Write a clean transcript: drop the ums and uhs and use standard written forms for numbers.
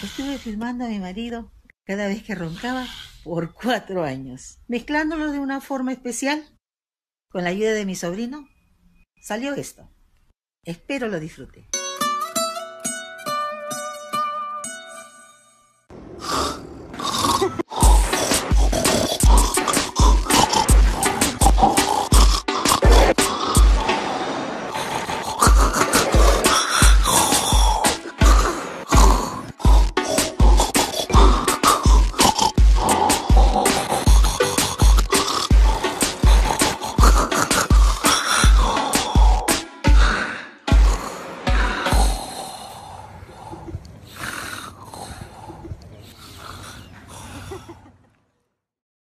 Estuve filmando a mi marido cada vez que roncaba por 4 años, mezclándolo de una forma especial. Con la ayuda de mi sobrino, salió esto. Espero lo disfrute.